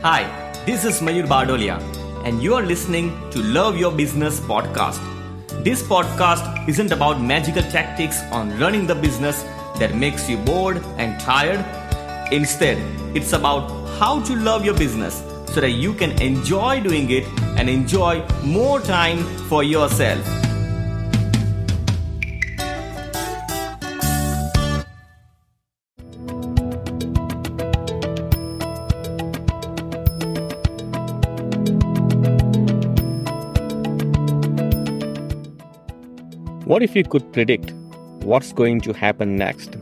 Hi, this is Mayur Bardolia, and you are listening to Love Your Business podcast. This podcast isn't about magical tactics on running the business that makes you bored and tired. Instead, it's about how to love your business so that you can enjoy doing it and enjoy more time for yourself. What if you could predict what's going to happen next?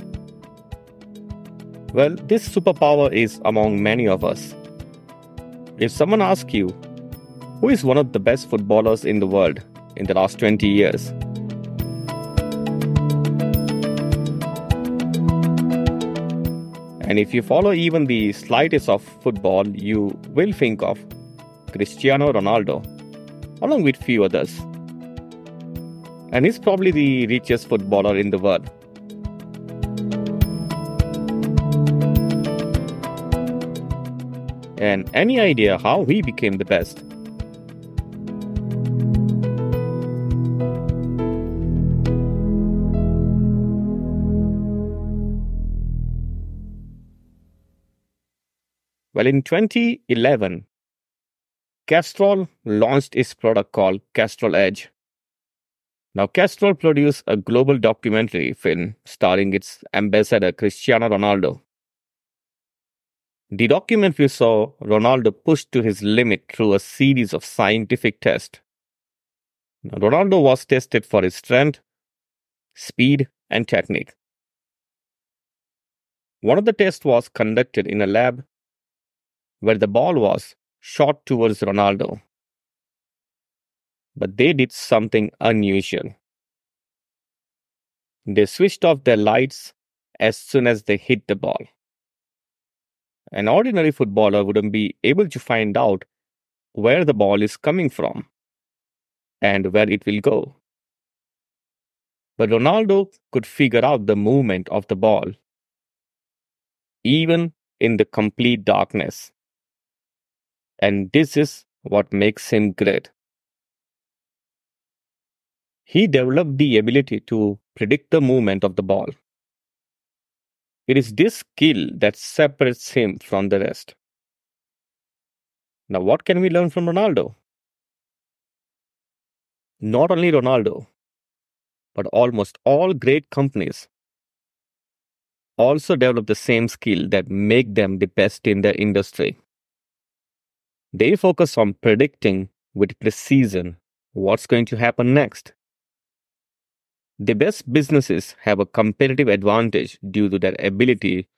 Well, this superpower is among many of us. If someone asks you, who is one of the best footballers in the world in the last 20 years? And if you follow even the slightest of football, you will think of Cristiano Ronaldo, along with few others. And he's probably the richest footballer in the world. And any idea how he became the best? Well, in 2011, Castrol launched its product called Castrol Edge. Now, Castrol produced a global documentary film starring its ambassador, Cristiano Ronaldo. The documentary saw Ronaldo pushed to his limit through a series of scientific tests. Now, Ronaldo was tested for his strength, speed, and technique. One of the tests was conducted in a lab where the ball was shot towards Ronaldo. But they did something unusual. They switched off their lights as soon as they hit the ball. An ordinary footballer wouldn't be able to find out where the ball is coming from and where it will go. But Ronaldo could figure out the movement of the ball, even in the complete darkness. And this is what makes him great. He developed the ability to predict the movement of the ball. It is this skill that separates him from the rest. Now, what can we learn from Ronaldo? Not only Ronaldo, but almost all great companies also develop the same skill that make them the best in their industry. They focus on predicting with precision what's going to happen next. The best businesses have a competitive advantage due to their ability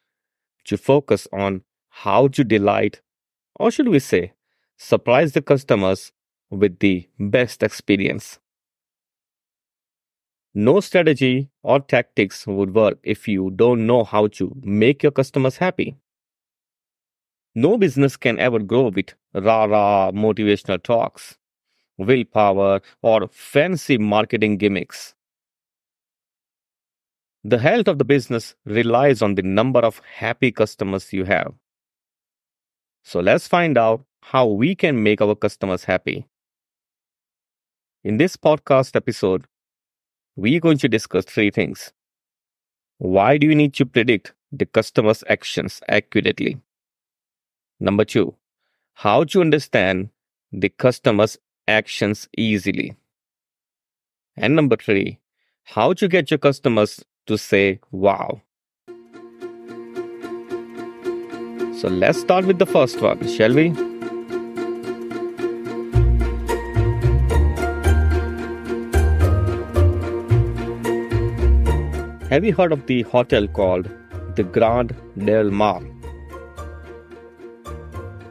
to focus on how to delight, or should we say, surprise the customers with the best experience. No strategy or tactics would work if you don't know how to make your customers happy. No business can ever grow with rah-rah motivational talks, willpower, or fancy marketing gimmicks. The health of the business relies on the number of happy customers you have. So let's find out how we can make our customers happy. In this podcast episode, we are going to discuss 3 things. Why do you need to predict the customer's actions accurately? Number 2, how to understand the customer's actions easily. And number 3, how to get your customers to say wow. So let's start with the first one, shall we? Have you heard of the hotel called the Grand Del Mar?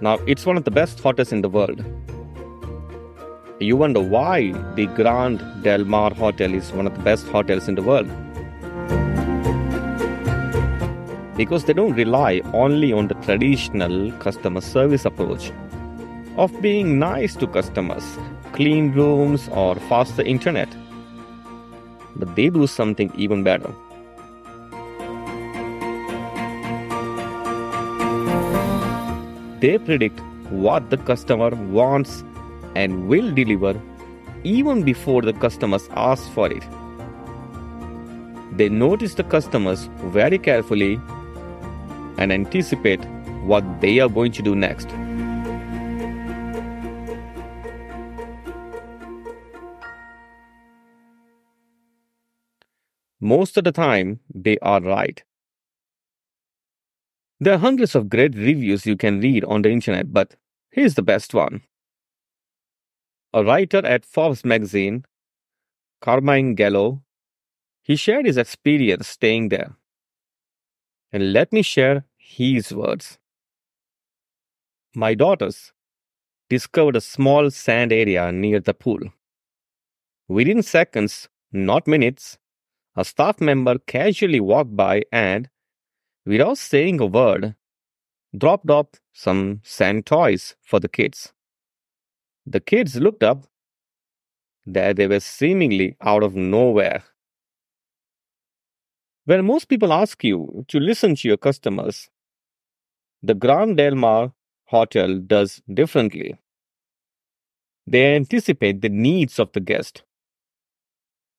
Now, it's one of the best hotels in the world. You wonder why the Grand Del Mar Hotel is one of the best hotels in the world. Because they don't rely only on the traditional customer service approach of being nice to customers, clean rooms, or faster internet. But they do something even better. They predict what the customer wants and will deliver even before the customers ask for it. They notice the customers very carefully and anticipate what they are going to do next. Most of the time, they are right. There are hundreds of great reviews you can read on the internet, but here's the best one. A writer at Forbes magazine, Carmine Gallo, he shared his experience staying there. And let me share his words. My daughters discovered a small sand area near the pool. Within seconds, not minutes, a staff member casually walked by and, without saying a word, dropped off some sand toys for the kids. The kids looked up. There they were seemingly out of nowhere. When most people ask you to listen to your customers, the Grand Del Mar Hotel does differently. They anticipate the needs of the guest.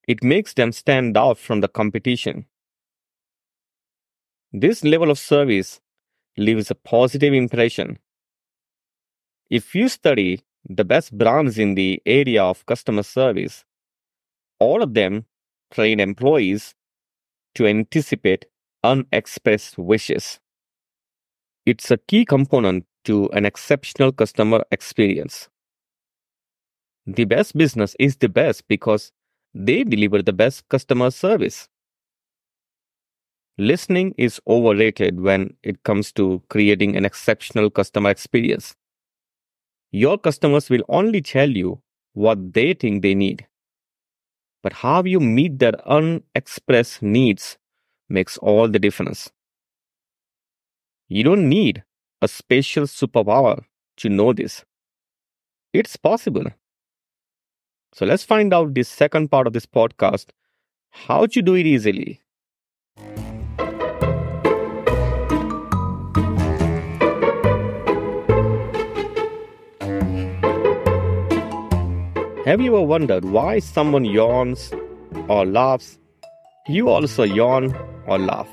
It makes them stand out from the competition. This level of service leaves a positive impression. If you study the best brands in the area of customer service, all of them train employees to anticipate unexpressed wishes. It's a key component to an exceptional customer experience. The best business is the best because they deliver the best customer service. Listening is overrated when it comes to creating an exceptional customer experience. Your customers will only tell you what they think they need. But how you meet their unexpressed needs makes all the difference. You don't need a special superpower to know this. It's possible. So let's find out this second part of this podcast, how to do it easily. Have you ever wondered why someone yawns or laughs? You also yawn or laugh.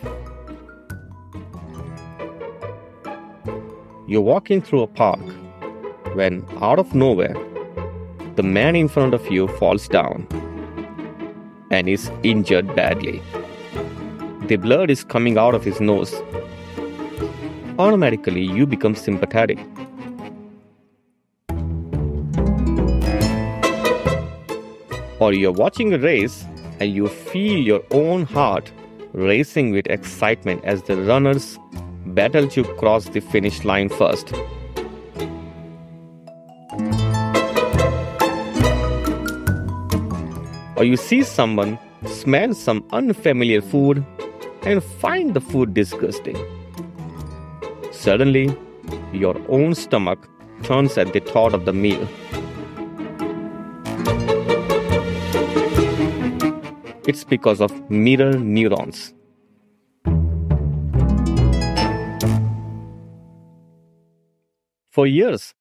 You're walking through a park when, out of nowhere, the man in front of you falls down and is injured badly. The blood is coming out of his nose. Automatically, you become sympathetic. Or you're watching a race and you feel your own heart racing with excitement as the runners battle to cross the finish line first. Or you see someone smell some unfamiliar food and find the food disgusting. Suddenly, your own stomach turns at the thought of the meal. It's because of mirror neurons. For years,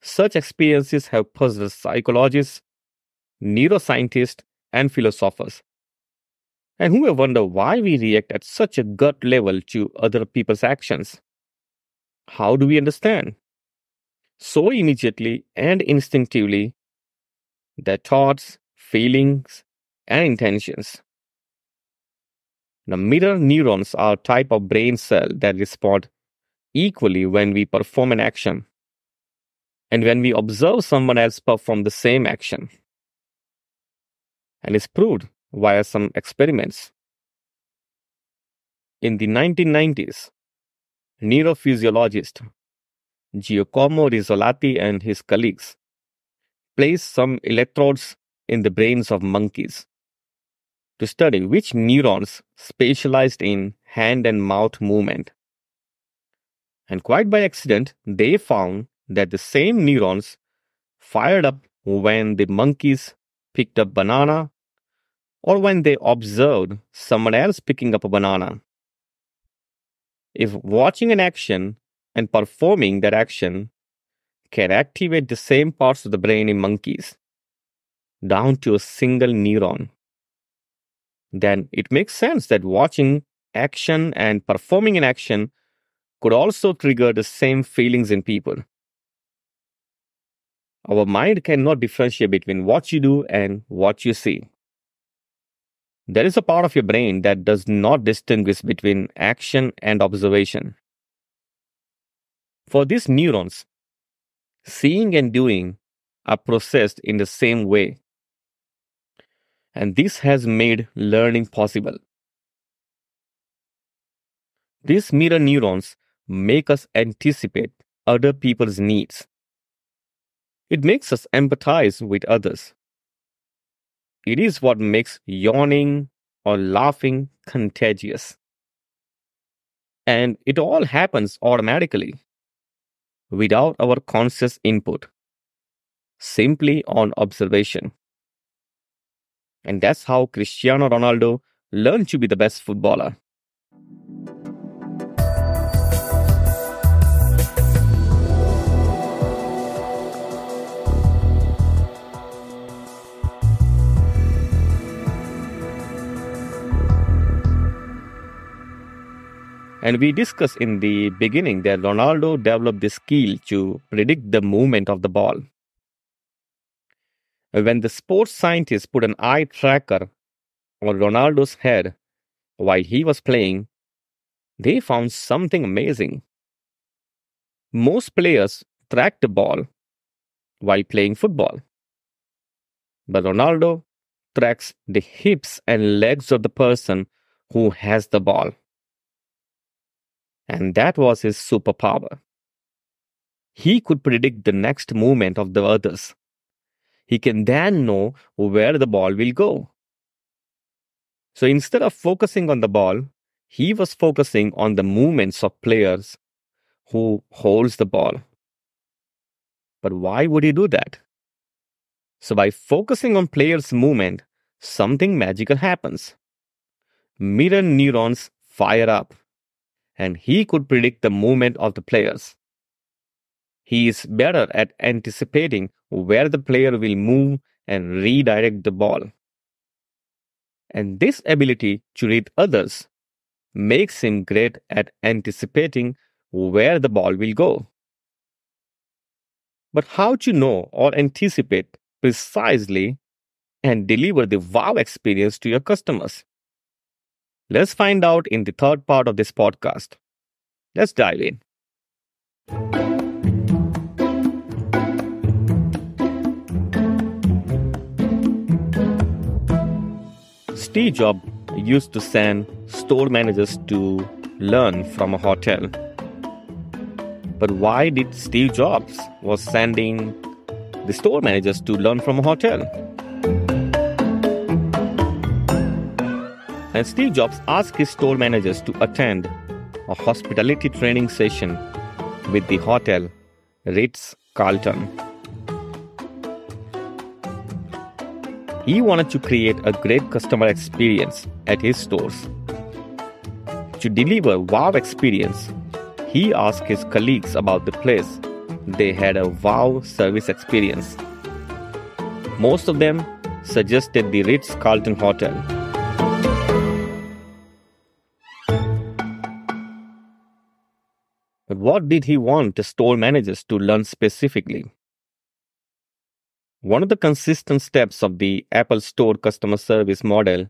such experiences have puzzled psychologists, neuroscientists, and philosophers. And who have wondered why we react at such a gut level to other people's actions. How do we understand? So immediately and instinctively, their thoughts, feelings, and intentions. The mirror neurons are a type of brain cell that respond equally when we perform an action and when we observe someone else perform the same action. And it's proved via some experiments. In the 1990s, neurophysiologist Giacomo Rizzolatti and his colleagues placed some electrodes in the brains of monkeys to study which neurons specialized in hand and mouth movement. And quite by accident, they found that the same neurons fired up when the monkeys picked up banana or when they observed someone else picking up a banana. If watching an action and performing that action can activate the same parts of the brain in monkeys, down to a single neuron, then it makes sense that watching action and performing an action could also trigger the same feelings in people. Our mind cannot differentiate between what you do and what you see. There is a part of your brain that does not distinguish between action and observation. For these neurons, seeing and doing are processed in the same way. And this has made learning possible. These mirror neurons make us anticipate other people's needs. It makes us empathize with others. It is what makes yawning or laughing contagious. And it all happens automatically, without our conscious input, simply on observation. And that's how Cristiano Ronaldo learned to be the best footballer. And we discussed in the beginning that Ronaldo developed the skill to predict the movement of the ball. When the sports scientists put an eye tracker on Ronaldo's head while he was playing, they found something amazing. Most players track the ball while playing football, but Ronaldo tracks the hips and legs of the person who has the ball. And that was his superpower. He could predict the next movement of the others. He can then know where the ball will go. So instead of focusing on the ball, he was focusing on the movements of players who holds the ball. But why would he do that? So by focusing on players' movement, something magical happens. Mirror neurons fire up, and he could predict the movement of the players. He is better at anticipating where the player will move and redirect the ball. And this ability to read others makes him great at anticipating where the ball will go. But how to know or anticipate precisely and deliver the wow experience to your customers? Let's find out in the third part of this podcast. Let's dive in. Steve Jobs used to send store managers to learn from a hotel. But why did Steve Jobs was sending the store managers to learn from a hotel? And Steve Jobs asked his store managers to attend a hospitality training session with the hotel Ritz-Carlton. He wanted to create a great customer experience at his stores. To deliver wow experience, he asked his colleagues about the place. They had a wow service experience. Most of them suggested the Ritz-Carlton Hotel. But what did he want the store managers to learn specifically? One of the consistent steps of the Apple Store customer service model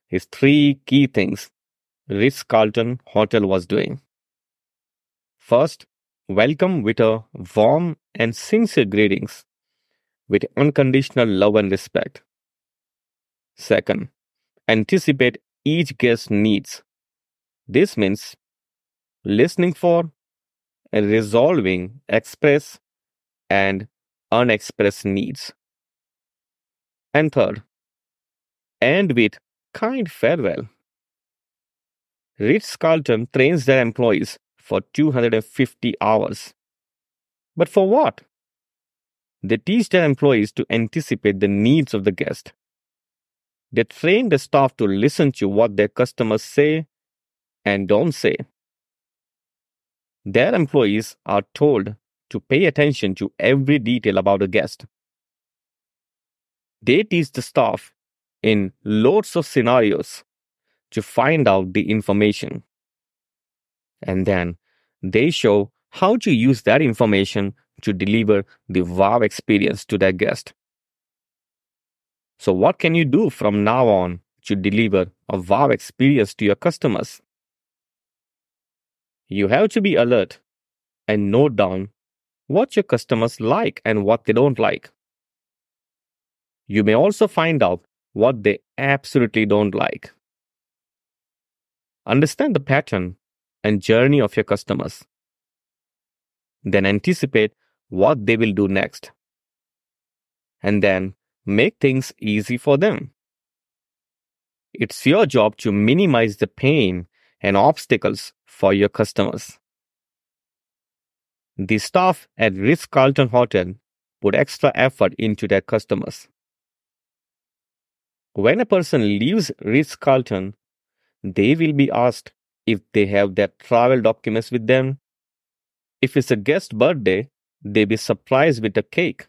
is three key things Ritz-Carlton Hotel was doing. First, welcome with a warm and sincere greetings with unconditional love and respect. Second, anticipate each guest's needs. This means listening for and resolving express and unexpressed needs. And third, end with kind farewell. Ritz-Carlton trains their employees for 250 hours. But for what? They teach their employees to anticipate the needs of the guest. They train the staff to listen to what their customers say and don't say. Their employees are told to pay attention to every detail about a guest. They teach the staff in loads of scenarios to find out the information. And then they show how to use that information to deliver the wow experience to their guest. So what can you do from now on to deliver a wow experience to your customers? You have to be alert and note down what your customers like and what they don't like. You may also find out what they absolutely don't like. Understand the pattern and journey of your customers. Then anticipate what they will do next. And then make things easy for them. It's your job to minimize the pain and obstacles for your customers. The staff at Ritz-Carlton Hotel put extra effort into their customers. When a person leaves Ritz-Carlton, they will be asked if they have their travel documents with them. If it's a guest birthday, they'll be surprised with a cake.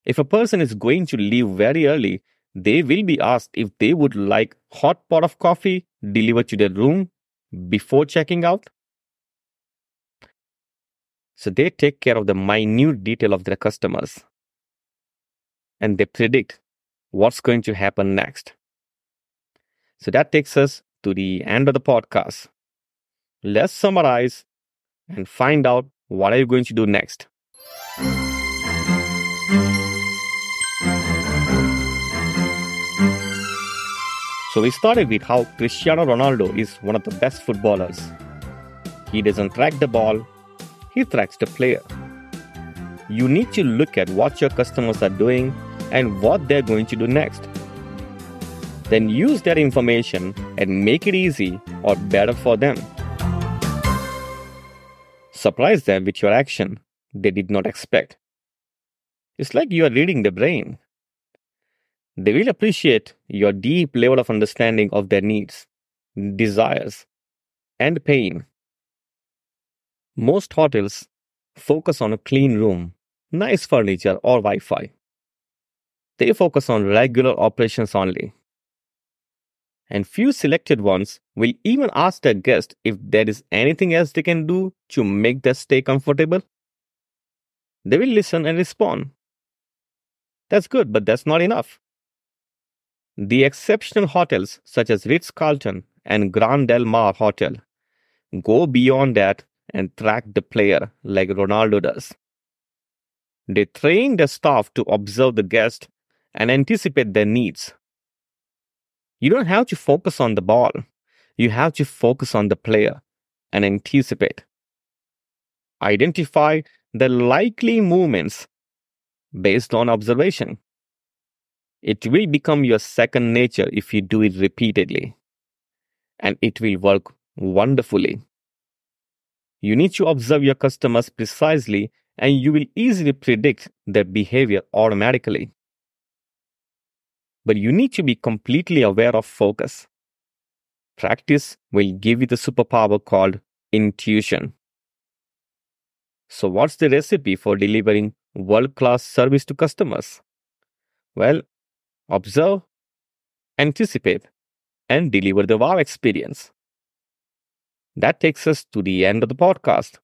If a person is going to leave very early, they will be asked if they would like hot pot of coffee delivered to their room before checking out. So they take care of the minute detail of their customers. And they predict what's going to happen next. So that takes us to the end of the podcast. Let's summarize and find out what are you going to do next. So we started with how Cristiano Ronaldo is one of the best footballers. He doesn't track the ball, he tracks the player. You need to look at what your customers are doing and what they're going to do next. Then use that information and make it easy or better for them. Surprise them with your action they did not expect. It's like you are reading the brain. They will appreciate your deep level of understanding of their needs, desires, and pain. Most hotels focus on a clean room, nice furniture, or Wi-Fi. They focus on regular operations only. And few selected ones will even ask their guests if there is anything else they can do to make their stay comfortable. They will listen and respond. That's good, but that's not enough. The exceptional hotels such as Ritz-Carlton and Grand Del Mar Hotel go beyond that and track the player like Ronaldo does. They train their staff to observe the guest and anticipate their needs. You don't have to focus on the ball. You have to focus on the player and anticipate. Identify the likely movements based on observation. It will become your second nature if you do it repeatedly. And it will work wonderfully. You need to observe your customers precisely and you will easily predict their behavior automatically. But you need to be completely aware of focus. Practice will give you the superpower called intuition. So what's the recipe for delivering world-class service to customers? Well, observe, anticipate, and deliver the wow experience. That takes us to the end of the podcast.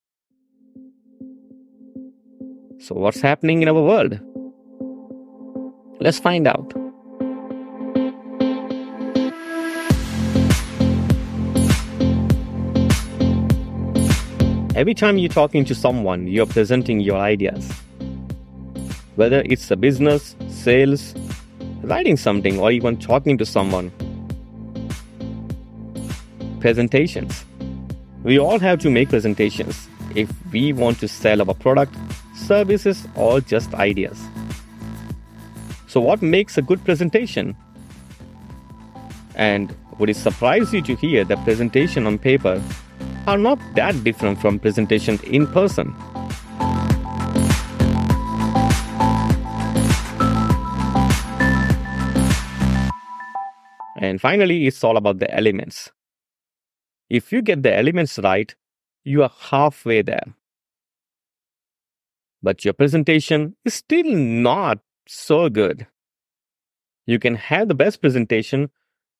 So what's happening in our world? Let's find out. Every time you're talking to someone, you're presenting your ideas. Whether it's a business, sales, writing something, or even talking to someone. Presentations. We all have to make presentations if we want to sell our product, services, or just ideas. So what makes a good presentation? And would it surprise you to hear that presentation on paper are not that different from presentations in person? And finally, it's all about the elements. If you get the elements right, you are halfway there. but your presentation is still not so good. You can have the best presentation,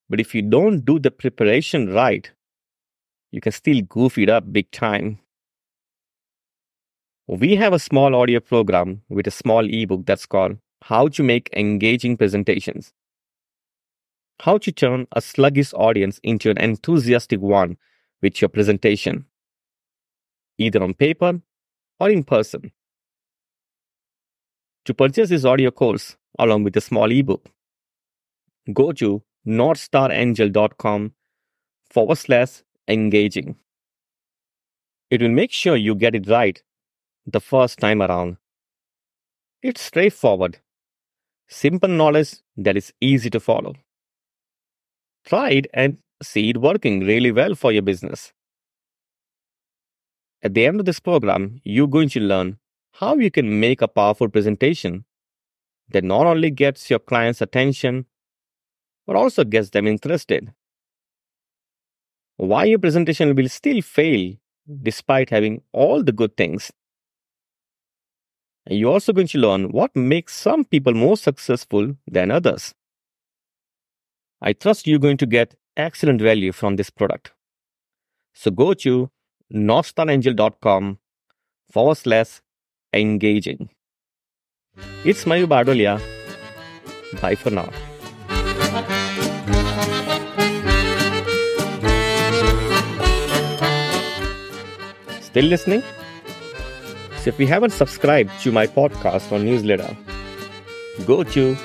but if you don't do the preparation right, you can still goof it up big time. We have a small audio program with a small ebook that's called How to Make Engaging Presentations. How to turn a sluggish audience into an enthusiastic one with your presentation, either on paper or in person. To purchase this audio course along with a small ebook, go to northstarangel.com/engaging. It will make sure you get it right the first time around. It's straightforward, simple knowledge that is easy to follow. Try it and see it working really well for your business. At the end of this program, you're going to learn how you can make a powerful presentation that not only gets your clients' attention, but also gets them interested. Why your presentation will still fail despite having all the good things. And you're also going to learn what makes some people more successful than others. I trust you're going to get excellent value from this product. So go to northstarangel.com/engaging. It's Mayur Badolia. Bye for now. Still listening? So if you haven't subscribed to my podcast or newsletter, go to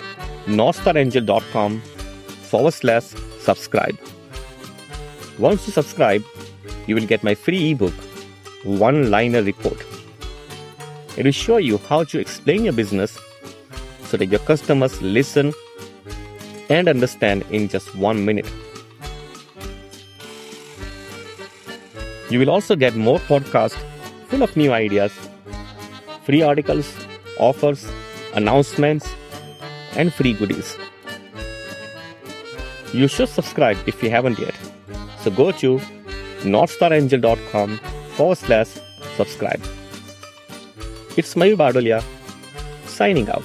northstarangel.com/subscribe. Once you subscribe, you will get my free ebook, One-Liner Report. It will show you how to explain your business so that your customers listen and understand in just 1 minute. You will also get more podcasts full of new ideas, free articles, offers, announcements, and free goodies. You should subscribe if you haven't yet. So go to northstarangel.com/subscribe. It's Mayur Badolia signing out.